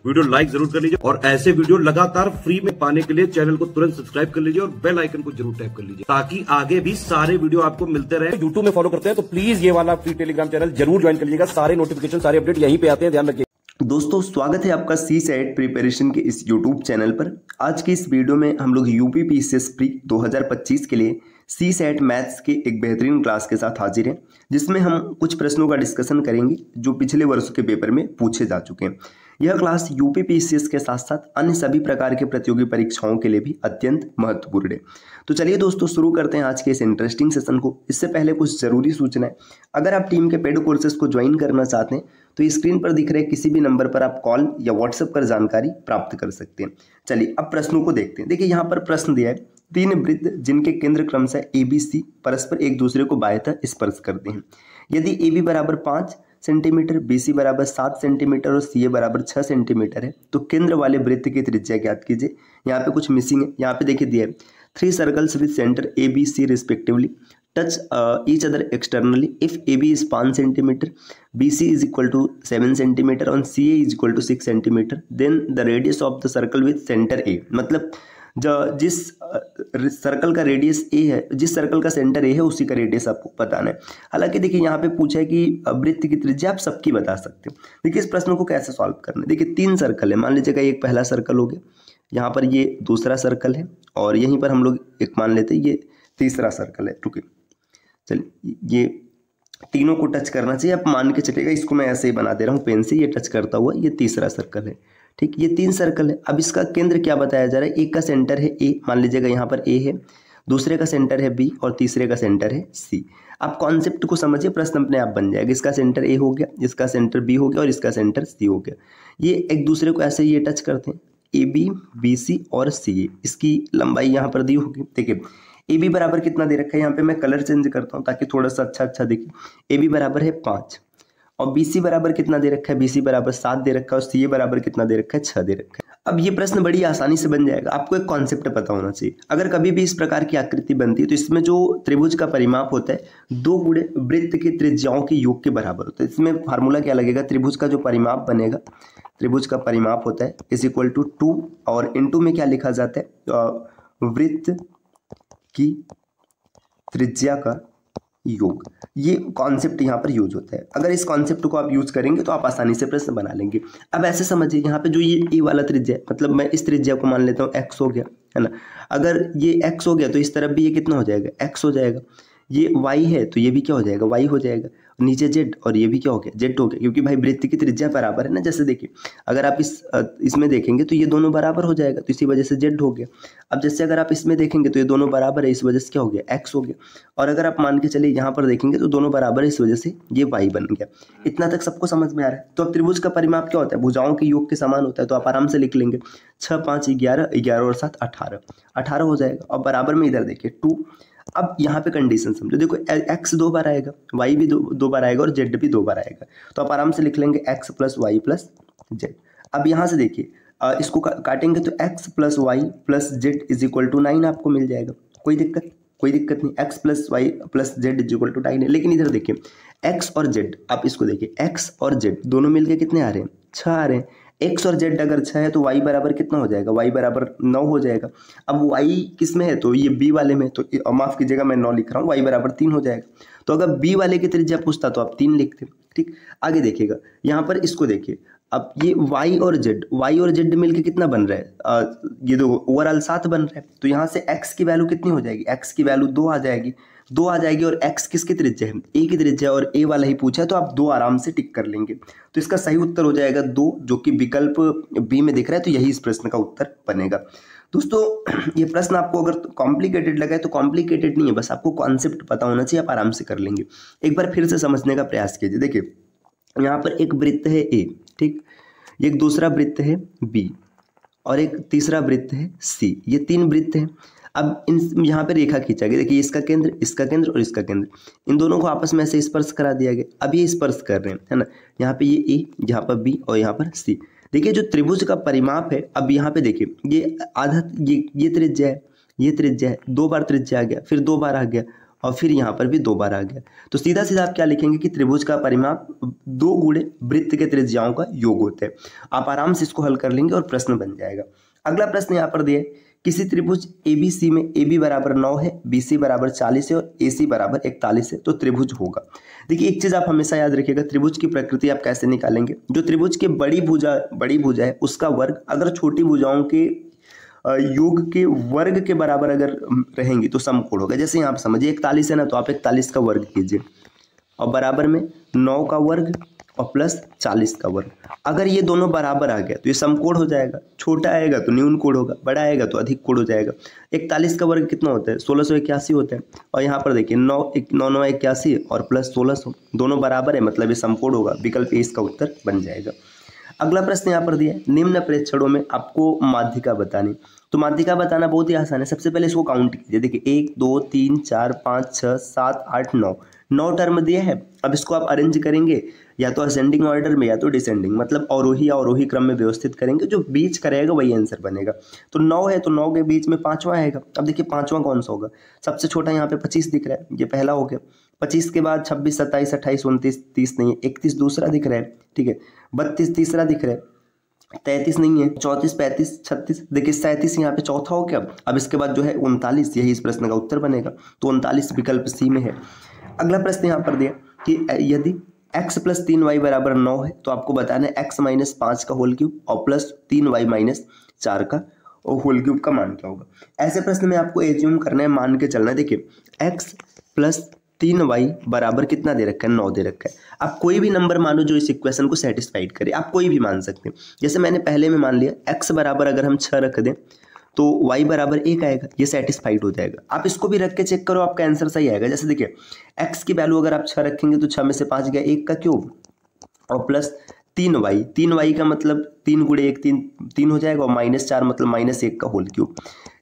Video like जरूर कर लीजिए और ऐसे वीडियो लगातार फ्री में पाने के लिए चैनल को तुरंत सब्सक्राइब कर लीजिए और बेल आइकन को जरूर टैप कर लीजिए ताकि आगे भी सारे वीडियो आपको मिलते रहे। यूट्यूब में फॉलो करते हैं तो प्लीज ये वाला फ्री टेलीग्राम चैनल जरूर ज्वाइन कर लीजिएगा। सारे नोटिफिकेशन सारे अपडेट यहीं पे आते हैं, ध्यान रखिए। दोस्तों स्वागत है आपका CSAT प्रिपरेशन के इस YouTube चैनल पर। आज की इस वीडियो में हम लोग यूपी PCS प्री 2025 के लिए CSAT मैथ्स के एक बेहतरीन क्लास के साथ हाजिर हैं, जिसमें हम कुछ प्रश्नों का डिस्कशन करेंगे जो पिछले वर्षों के पेपर में पूछे जा चुके हैं। यह क्लास यूपी PCS के साथ साथ अन्य सभी प्रकार के प्रतियोगी परीक्षाओं के लिए भी अत्यंत महत्वपूर्ण है। तो चलिए दोस्तों शुरू करते हैं आज के इस इंटरेस्टिंग सेशन को। इससे पहले कुछ जरूरी सूचनाएं। अगर आप टीम के पेड कोर्सेज को ज्वाइन करना चाहते हैं तो स्क्रीन पर दिख रहे किसी भी नंबर पर आप कॉल या व्हाट्सएप कर जानकारी प्राप्त कर सकते हैं। चलिए अब प्रश्नों को देखते हैं। देखिए यहाँ पर प्रश्न दिया है, तीन वृत्त जिनके केंद्र क्रमशः ABC परस्पर एक दूसरे को बाह्यतः स्पर्श करते हैं। यदि AB बराबर 5 सेंटीमीटर, BC बराबर 7 सेंटीमीटर और CA बराबर 6 सेंटीमीटर है तो केंद्र वाले वृत्त की त्रिज्या ज्ञात कीजिए। यहाँ पे कुछ मिसिंग है। यहाँ पे देखिए दिया है 3 circles with centre ABC respectively touch each other externally if AB is 5 centimeter, BC is equal to 7 centimeter and CA is equal to 6 centimeter, then the radius of the circle with center A। मतलब जिस circle का radius A है, जिस circle का centre A है उसी का radius आपको बताना है। हालांकि देखिए यहाँ पे पूछा है कि वृत्त की त्रिज्या आप सबकी बता सकते हो। देखिए इस प्रश्न को कैसे सॉल्व करना है। देखिए 3 सर्कल है, मान लीजिएगा एक पहला सर्कल हो गया, यहाँ पर ये दूसरा सर्कल है और यहीं पर हम लोग एक मान लेते हैं ये तीसरा सर्कल है। रुकिए चलिए, ये तीनों को टच करना चाहिए। आप मान के चलेगा, इसको मैं ऐसे ही बना दे रहा हूँ पेन से, ये टच करता हुआ ये तीसरा सर्कल है। ठीक, ये 3 सर्कल है। अब इसका केंद्र क्या बताया जा रहा है, एक का सेंटर है A, मान लीजिएगा यहाँ पर A है, दूसरे का सेंटर है B और तीसरे का सेंटर है C। आप कॉन्सेप्ट को समझिए, प्रश्न अपने आप बन जाएगा। इसका सेंटर A हो गया, इसका सेंटर B हो गया और इसका सेंटर C हो गया। ये एक दूसरे को ऐसे ये टच करते हैं, AB, BC और CA। इसकी लंबाई यहाँ पर दी होगी। देखिए AB बराबर कितना दे रखा है, यहाँ पे मैं कलर चेंज करता हूँ ताकि थोड़ा सा अच्छा दिखे। AB बराबर है 5 और BC बराबर कितना दे रखा है, BC बराबर 7 दे रखा है और CA बराबर कितना दे रखा है, 6 दे रखा है। अब ये प्रश्न बड़ी आसानी से बन जाएगा। आपको एक कॉन्सेप्ट पता होना चाहिए। अगर कभी भी इस प्रकार की आकृति बनती है तो इसमें जो त्रिभुज का परिमाप होता है 2 गुणे वृत्त की त्रिज्याओं के योग के बराबर होता है। इसमें फार्मूला क्या लगेगा, त्रिभुज का जो परिमाप बनेगा, त्रिभुज का परिमाप होता है इज इक्वल टू 2 और इनटू में क्या लिखा जाता है, वृत्त की त्रिज्या का योग। ये कॉन्सेप्ट यहाँ पर यूज होता है। अगर इस कॉन्सेप्ट को आप यूज करेंगे तो आप आसानी से प्रश्न बना लेंगे। अब ऐसे समझिए, यहाँ पे जो ये A वाला त्रिज्या है, मतलब मैं इस त्रिज्या को मान लेता हूँ X हो गया, है ना। अगर ये X हो गया तो इस तरफ भी ये कितना हो जाएगा, X हो जाएगा। ये Y है तो ये भी क्या हो जाएगा, Y हो जाएगा। नीचे Z और ये भी क्या हो गया, Z हो गया, क्योंकि भाई वृत्त की त्रिज्या बराबर है ना। जैसे देखिए अगर आप इसमें देखेंगे तो ये दोनों बराबर हो जाएगा, तो इसी वजह से Z हो गया। अब जैसे अगर आप इसमें देखेंगे तो ये दोनों बराबर है, इस वजह से क्या हो गया, X हो गया। और अगर आप मान के चलिए यहाँ पर देखेंगे तो दोनों बराबर है, इस वजह से ये Y बन गया। इतना तक सबको समझ में आ रहा है। तो अब त्रिभुज का परिमाप क्या होता है, भुजाओं के योग के समान होता है। तो आप आराम से लिख लेंगे 6 5 11, 11 और 7 18, 18 हो जाएगा। और बराबर में इधर देखिए 2। अब यहाँ पे कंडीशन समझो, देखो X 2 बार आएगा, Y भी दो बार आएगा और Z भी 2 बार आएगा। तो आप आराम से लिख लेंगे X plus Y plus Z। अब यहाँ से देखिए इसको काटेंगे तो X plus Y plus Z is equal to 9 आपको मिल जाएगा। कोई दिक्कत नहीं। X plus Y plus Z is equal to 9 है। लेकिन इधर देखिए X और Z, आप इसको देखिए X और Z दोनों मिलके कितने आ रहे हैं, 6 आ रहे हैं। X और Z अगर 6 है तो Y बराबर कितना हो जाएगा, Y बराबर 9 हो जाएगा। अब Y किस में है, तो ये B वाले में, तो माफ कीजिएगा मैं 9 लिख रहा हूँ, Y बराबर 3 हो जाएगा। तो अगर B वाले की त्रिज्या पूछता तो आप 3 लिखते। ठीक, आगे देखिएगा यहाँ पर इसको देखिए। अब ये Y और Z मिलके कितना बन रहा है, ये दो ओवरऑल 7 बन रहा है। तो यहाँ से X की वैल्यू कितनी हो जाएगी, X की वैल्यू 2 आ जाएगी और X किसकी त्रिज्या है, A की त्रिज्या, और A वाला ही पूछा है तो आप 2 आराम से टिक कर लेंगे। तो इसका सही उत्तर हो जाएगा 2, जो कि विकल्प B में दिख रहा है। तो यही इस प्रश्न का उत्तर बनेगा। दोस्तों ये प्रश्न आपको अगर कॉम्प्लिकेटेड लगा है तो कॉम्प्लिकेटेड नहीं है, बस आपको कॉन्सेप्ट पता होना चाहिए, आप आराम से कर लेंगे। एक बार फिर से समझने का प्रयास कीजिए। देखिए यहाँ पर एक वृत्त है A, ठीक, एक दूसरा वृत्त है B और एक तीसरा वृत्त है C। ये 3 वृत्त हैं। अब इन यहाँ पे रेखा खींचा गया। देखिए इसका केंद्र और इसका केंद्र, इन दोनों को आपस में ऐसे स्पर्श करा दिया गया। अब ये स्पर्श कर रहे हैं, है ना। यहाँ पे ये A, यहाँ पर B और यहाँ पर C। देखिए जो त्रिभुज का परिमाप है, अब यहाँ पे देखिए ये आधा, ये त्रिज्या है, ये त्रिज्या है, 2 बार त्रिज्या आ गया, फिर 2 बार आ गया और फिर यहाँ पर भी 2 बार आ गया। तो सीधा सीधा आप क्या लिखेंगे कि त्रिभुज का परिमाप 2 गुणे वृत्त के त्रिज्याओं का योग होता है। आप आराम से इसको हल कर लेंगे और प्रश्न बन जाएगा। अगला प्रश्न यहाँ पर दिया, किसी त्रिभुज ABC में AB बराबर 9 है, BC बराबर 40 है और AC बराबर 41 है, तो त्रिभुज होगा। देखिए एक चीज आप हमेशा याद रखिएगा, त्रिभुज की प्रकृति आप कैसे निकालेंगे। जो त्रिभुज के बड़ी भुजा है उसका वर्ग अगर छोटी भुजाओं के योग के वर्ग के बराबर अगर रहेंगी तो समकोण होगा। जैसे यहाँ आप समझिए 41 है ना, तो आप 41 का वर्ग कीजिए और बराबर में 9 का वर्ग और प्लस 40 का वर्ग। अगर ये दोनों बराबर आ गया तो ये समकोण हो जाएगा। छोटा आएगा तो न्यून कोण होगा, बड़ा आएगा तो अधिक कोण हो जाएगा। 41 का वर्ग कितना होता है? 1681 होता है। और यहाँ पर देखिए 9 9 81 और प्लस 1600 दोनों बराबर है, मतलब ये समकोण होगा। विकल्प ए इसका उत्तर बन जाएगा। अगला प्रश्न यहाँ पर दिया है, निम्न प्रेक्षणों में आपको माध्यिका बतानी। तो माध्यिका बताना बहुत ही आसान है। सबसे पहले इसको काउंट कीजिए। देखिए 1 2 3 4 5 6 7 8 9 टर्म दिए हैं। अब इसको आप अरेंज करेंगे या तो असेंडिंग ऑर्डर में या तो डिसेंडिंग, मतलब अवरोही क्रम में व्यवस्थित करेंगे। जो बीच का रहेगा वही आंसर बनेगा। तो 9 है तो 9 के बीच में 5वां आएगा। अब देखिए 5वां कौन सा होगा? सबसे छोटा यहाँ पे 25 दिख रहा है, ये पहला हो गया। 25 के बाद 26 27 28 29 30 नहीं है, 31 दूसरा दिख रहा है, ठीक है। 32 तीसरा दिख रहा है, 33 नहीं है, 34 35 36, देखिए 37 यहाँ पे चौथा हो गया। अब इसके बाद जो है 39, यही इस प्रश्न का उत्तर बनेगा। तो 39 विकल्प सी में है। अगला प्रश्न यहाँ पर दिया कि यदि x + 3y बराबर 9 है तो आपको बताना है x - 5 का होल क्यूब और प्लस 3y - 4 का होल क्यूब का मान क्या होगा। ऐसे प्रश्न में आपको एज्यूम करना है, मान के चलना है। देखिए x + 3y बराबर कितना दे रखा है? 9 दे रखा है। आप कोई भी नंबर मानो जो इस इक्वेशन को सेटिस्फाइड करे, आप कोई भी मान सकते हैं। जैसे मैंने पहले में मान लिया x बराबर अगर हम 6 रख दें तो y बराबर 1 आएगा, ये सेटिस्फाइड हो जाएगा। आप इसको भी रख के चेक करो, आपका आंसर सही आएगा। जैसे देखिए x की वैल्यू अगर आप 6 रखेंगे तो 6 में से 5 गया, 1 का क्यूब और प्लस 3y का मतलब 3 × 1 3 हो जाएगा और -4 मतलब -1 का होल क्यूब।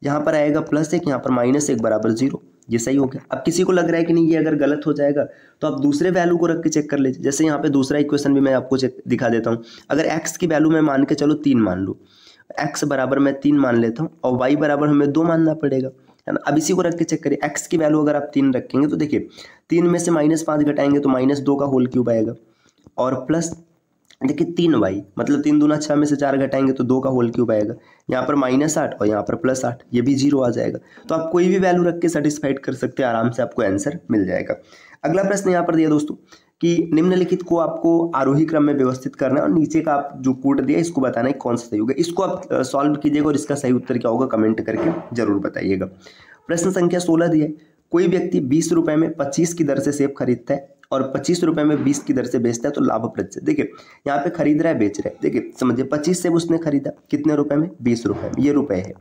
यहाँ पर आएगा +1, यहाँ पर -1 बराबर 0, ये सही हो गया। अब किसी को लग रहा है कि नहीं ये अगर गलत हो जाएगा तो आप दूसरे वैल्यू को रख के चेक कर लीजिए। जैसे यहाँ पे दूसरा इक्वेशन भी मैं आपको दिखा देता हूँ। अगर x की वैल्यू मैं मान के चलो 3 मान लूँ, x बराबर मैं 3 मान लेता हूँ और y बराबर हमें 2 मानना पड़ेगा, है ना। अब इसी को रख के चेक करिए। x की वैल्यू अगर आप 3 रखेंगे तो देखिए 3 में से -5 घटाएंगे तो -2 का होल क्यूब आएगा और प्लस देखिए 3y मतलब 3 दूना 6 में से 4 घटाएंगे तो 2 का होल क्यूब आएगा। यहाँ पर -8 और यहाँ पर +8, ये भी 0 आ जाएगा। तो आप कोई भी वैल्यू रख के सेटिस्फाइड कर सकते हैं, आराम से आपको आंसर मिल जाएगा। अगला प्रश्न यहाँ पर दिया दोस्तों कि निम्नलिखित को आपको आरोही क्रम में व्यवस्थित करना है और नीचे का आप जो कोड दिया इसको बताना है कौन सा सही होगा। इसको आप सॉल्व कीजिएगा और इसका सही उत्तर क्या होगा कमेंट करके जरूर बताइएगा। प्रश्न संख्या 16 दिया है, कोई व्यक्ति 20 रुपए में 25 की दर से सेब खरीदता है और 25 रुपए में 20 की दर से बेचता है तो लाभप्रद से। देखिए यहाँ पे खरीद रहा है, बेच रहा है। देखिए समझिए 25 सेब उसने खरीदा, कितने रुपए में? 20 रुपए में, ये रुपए है।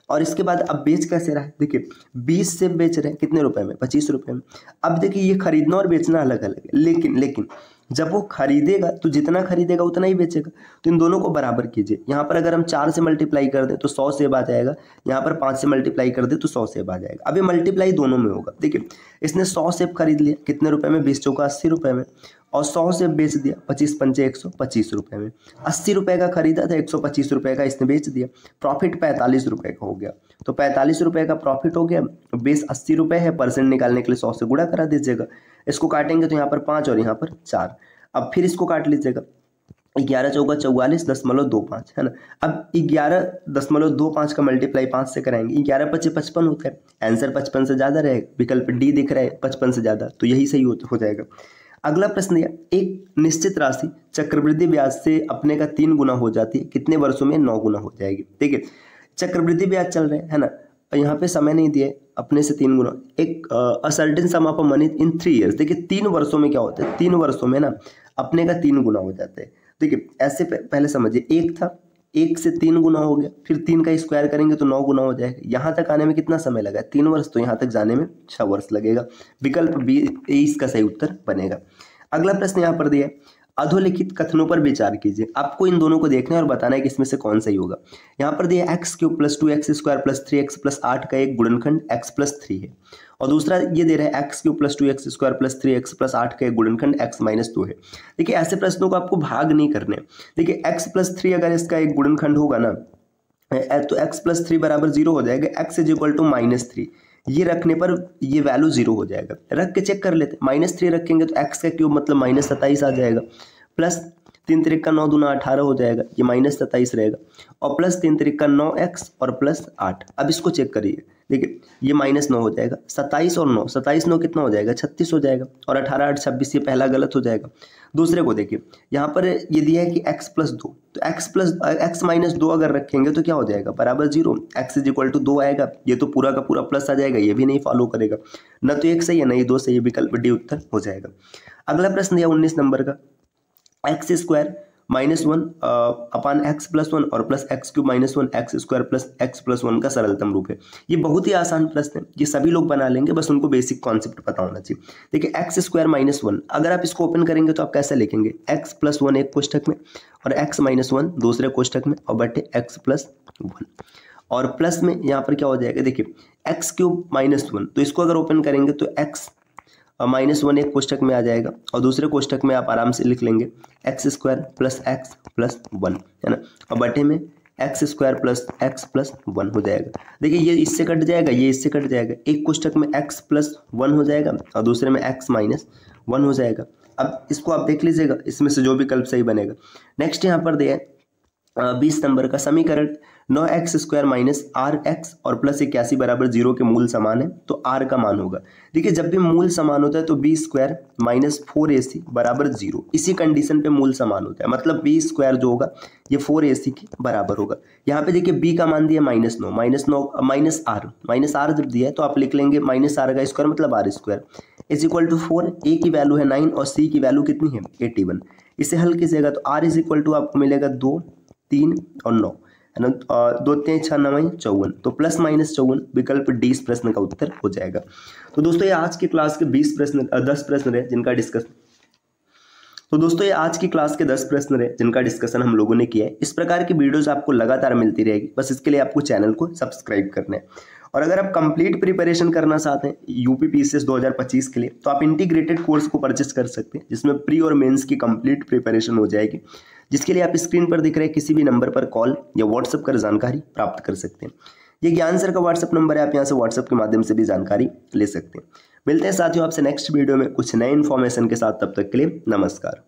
और इसके बाद अब बेच कैसे रहा है? देखिए 20 सेब बेच रहे हैं, कितने रुपए में? 25 रुपए में। अब देखिए ये खरीदना और बेचना अलग अलग है, लेकिन जब वो खरीदेगा तो जितना खरीदेगा उतना ही बेचेगा। तो इन दोनों को बराबर कीजिए। यहाँ पर अगर हम 4 से मल्टीप्लाई कर दें तो 100 सेब आ जाएगा, यहाँ पर 5 से मल्टीप्लाई कर दे तो 100 सेब आ जाएगा। अब ये मल्टीप्लाई दोनों में होगा। देखिए इसने 100 सेब खरीद लिया, कितने रुपए में? 20 चौका 80 रुपए में, और 100 सेब बेच दिया 25 पंचे 125 रुपए में। 80 रुपए का खरीदा था, 125 रुपए का इसने बेच दिया, प्रॉफिट 45 रुपए का हो गया। तो 45 रुपए का प्रॉफिट हो गया। बेस 80 रुपए है, परसेंट निकालने के लिए 100 से गुणा करा दीजिएगा। इसको काटेंगे तो यहाँ पर 5 और यहाँ पर 4। अब फिर इसको काट लीजिएगा, 11 चौका 44.25 है ना। अब 11.25 का मल्टीप्लाई 5 से कराएंगे, 11 × 5 = 55 होता है। आंसर 55 से ज़्यादा रहेगा, विकल्प डी दिख रहा है 55 से ज़्यादा, तो यही सही हो जाएगा। अगला प्रश्न दिया, एक निश्चित राशि चक्रवृद्धि ब्याज से अपने का 3 गुना हो जाती है, कितने वर्षों में 9 गुना हो जाएगी। देखिए चक्रवृद्धि ब्याज चल रहे है ना, यहाँ पे समय नहीं दिया, अपने से 3 गुना, एक a certain sum of money in 3 years. देखिए 3 वर्षों में क्या होता है? 3 वर्षों में ना अपने का 3 गुना हो जाता है। देखिए ऐसे पहले समझिए, 1 था, 1 से 3 गुना हो गया, फिर 3 का स्क्वायर करेंगे तो 9 गुना हो जाएगा। यहाँ तक आने में कितना समय लगा? 3 वर्ष, तो यहाँ तक जाने में 6 वर्ष लगेगा। विकल्प बी इसका सही उत्तर बनेगा। अगला प्रश्न यहाँ पर दिया, अधोलिखित कथनों पर विचार कीजिए। आपको इन दोनों को देखना है और बताना है कि इसमें से कौन सही होगा। यहाँ पर दिया x³ + 2x² + 3x + 8 का एक गुणनखंड x + 3 है, और दूसरा ये दे रहा है x³ + 2x² + 3x + 8 का एक गुणनखंड x - 2 है। देखिए ऐसे प्रश्नों को आपको भाग नहीं करने। देखिए x + 3 अगर इसका एक गुणनखंड होगा ना तो x + 3 = 0 हो जाएगा। x = -3, ये रखने पर ये वैल्यू 0 हो जाएगा। रख के चेक कर लेते, -3 रखेंगे तो x का क्यूब मतलब -27 आ जाएगा, प्लस 3 त्रिक का 9 दूना 18 हो जाएगा, ये -27 रहेगा, और प्लस 3 त्रिक का 9x और प्लस 8। अब इसको चेक करिए, देखिए ये -9 हो जाएगा, 27 और 9, 27 9 कितना हो जाएगा, 36 हो जाएगा, और 18 8 26, ये पहला गलत हो जाएगा। दूसरे को देखिए, यहाँ पर ये दिया है कि x + 2, तो x - 2 अगर रखेंगे तो क्या हो जाएगा, बराबर 0, x = 2 आएगा, ये तो पूरा का पूरा प्लस आ जाएगा, ये भी नहीं फॉलो करेगा, न तो 1 सही है न ही 2 सही है, विकल्प डी उत्तर हो जाएगा। अगला प्रश्न दिया 19 नंबर का, x² - 1 अपान x + 1 और plus x³ - 1 x² plus x + 1 का सरलतम रूप है। ये बहुत ही आसान प्रश्न है, ये सभी लोग बना लेंगे, बस उनको बेसिक कॉन्सेप्ट पता होना चाहिए। देखिए x² - 1, अगर आप इसको ओपन करेंगे तो आप कैसे लिखेंगे, x + 1 एक कोष्ठक में और x - 1 दूसरे कोष्ठक में और बटे x + 1, और प्लस में यहाँ पर क्या हो जाएगा, देखिए x³ - 1, तो इसको अगर ओपन करेंगे तो x -1 एक कोष्ठक में आ जाएगा, और दूसरे कोष्ठक में आप आराम से लिख लेंगे x² + x + 1, है ना, और बटे में x² + x + 1 हो जाएगा। देखिए ये इससे कट जाएगा, ये इससे कट जाएगा, एक कोष्ठक में x + 1 हो जाएगा और दूसरे में x - 1 हो जाएगा। अब इसको आप देख लीजिएगा, इसमें से जो विकल्प सही बनेगा। नेक्स्ट यहाँ पर दिया 20 नंबर का समीकरण, 9x² - rx और प्लस 81 बराबर 0 के मूल समान है, तो r का मान होगा। देखिए जब भी मूल समान होता है तो b² - 4ac बराबर 0, इसी कंडीशन पे मूल समान होता है, मतलब b² जो होगा ये 4ac के बराबर होगा। यहाँ पे देखिए b का मान दिया -r जब दिया है तो आप लिख लेंगे -r का स्क्वायर मतलब r² = 4, a की वैल्यू है 9 और c की वैल्यू कितनी है 81। इसे हल कीजिएगा तो r = आपको मिलेगा 2 3 और 9, है ना, 2 3 6 9 54, तो ±54, विकल्प डी इस प्रश्न का उत्तर हो जाएगा। तो दोस्तों ये आज की क्लास के 10 प्रश्न रहे जिनका डिस्कशन हम लोगों ने किया है। इस प्रकार की वीडियोस आपको लगातार मिलती रहेगी, बस इसके लिए आपको चैनल को सब्सक्राइब करना है। और अगर आप कंप्लीट प्रिपरेशन करना चाहते हैं यूपी पीसीएस 2025 के लिए, तो आप इंटीग्रेटेड कोर्स को परचेस कर सकते हैं, जिसमें प्री और मेंस की कंप्लीट प्रिपरेशन हो जाएगी, जिसके लिए आप स्क्रीन पर दिख रहे किसी भी नंबर पर कॉल या व्हाट्सएप कर जानकारी प्राप्त कर सकते हैं। ये ज्ञान सर का व्हाट्सएप नंबर है, आप यहाँ से व्हाट्सएप के माध्यम से भी जानकारी ले सकते हैं। मिलते हैं साथियों आपसे नेक्स्ट वीडियो में कुछ नए इन्फॉर्मेशन के साथ, तब तक के लिए नमस्कार।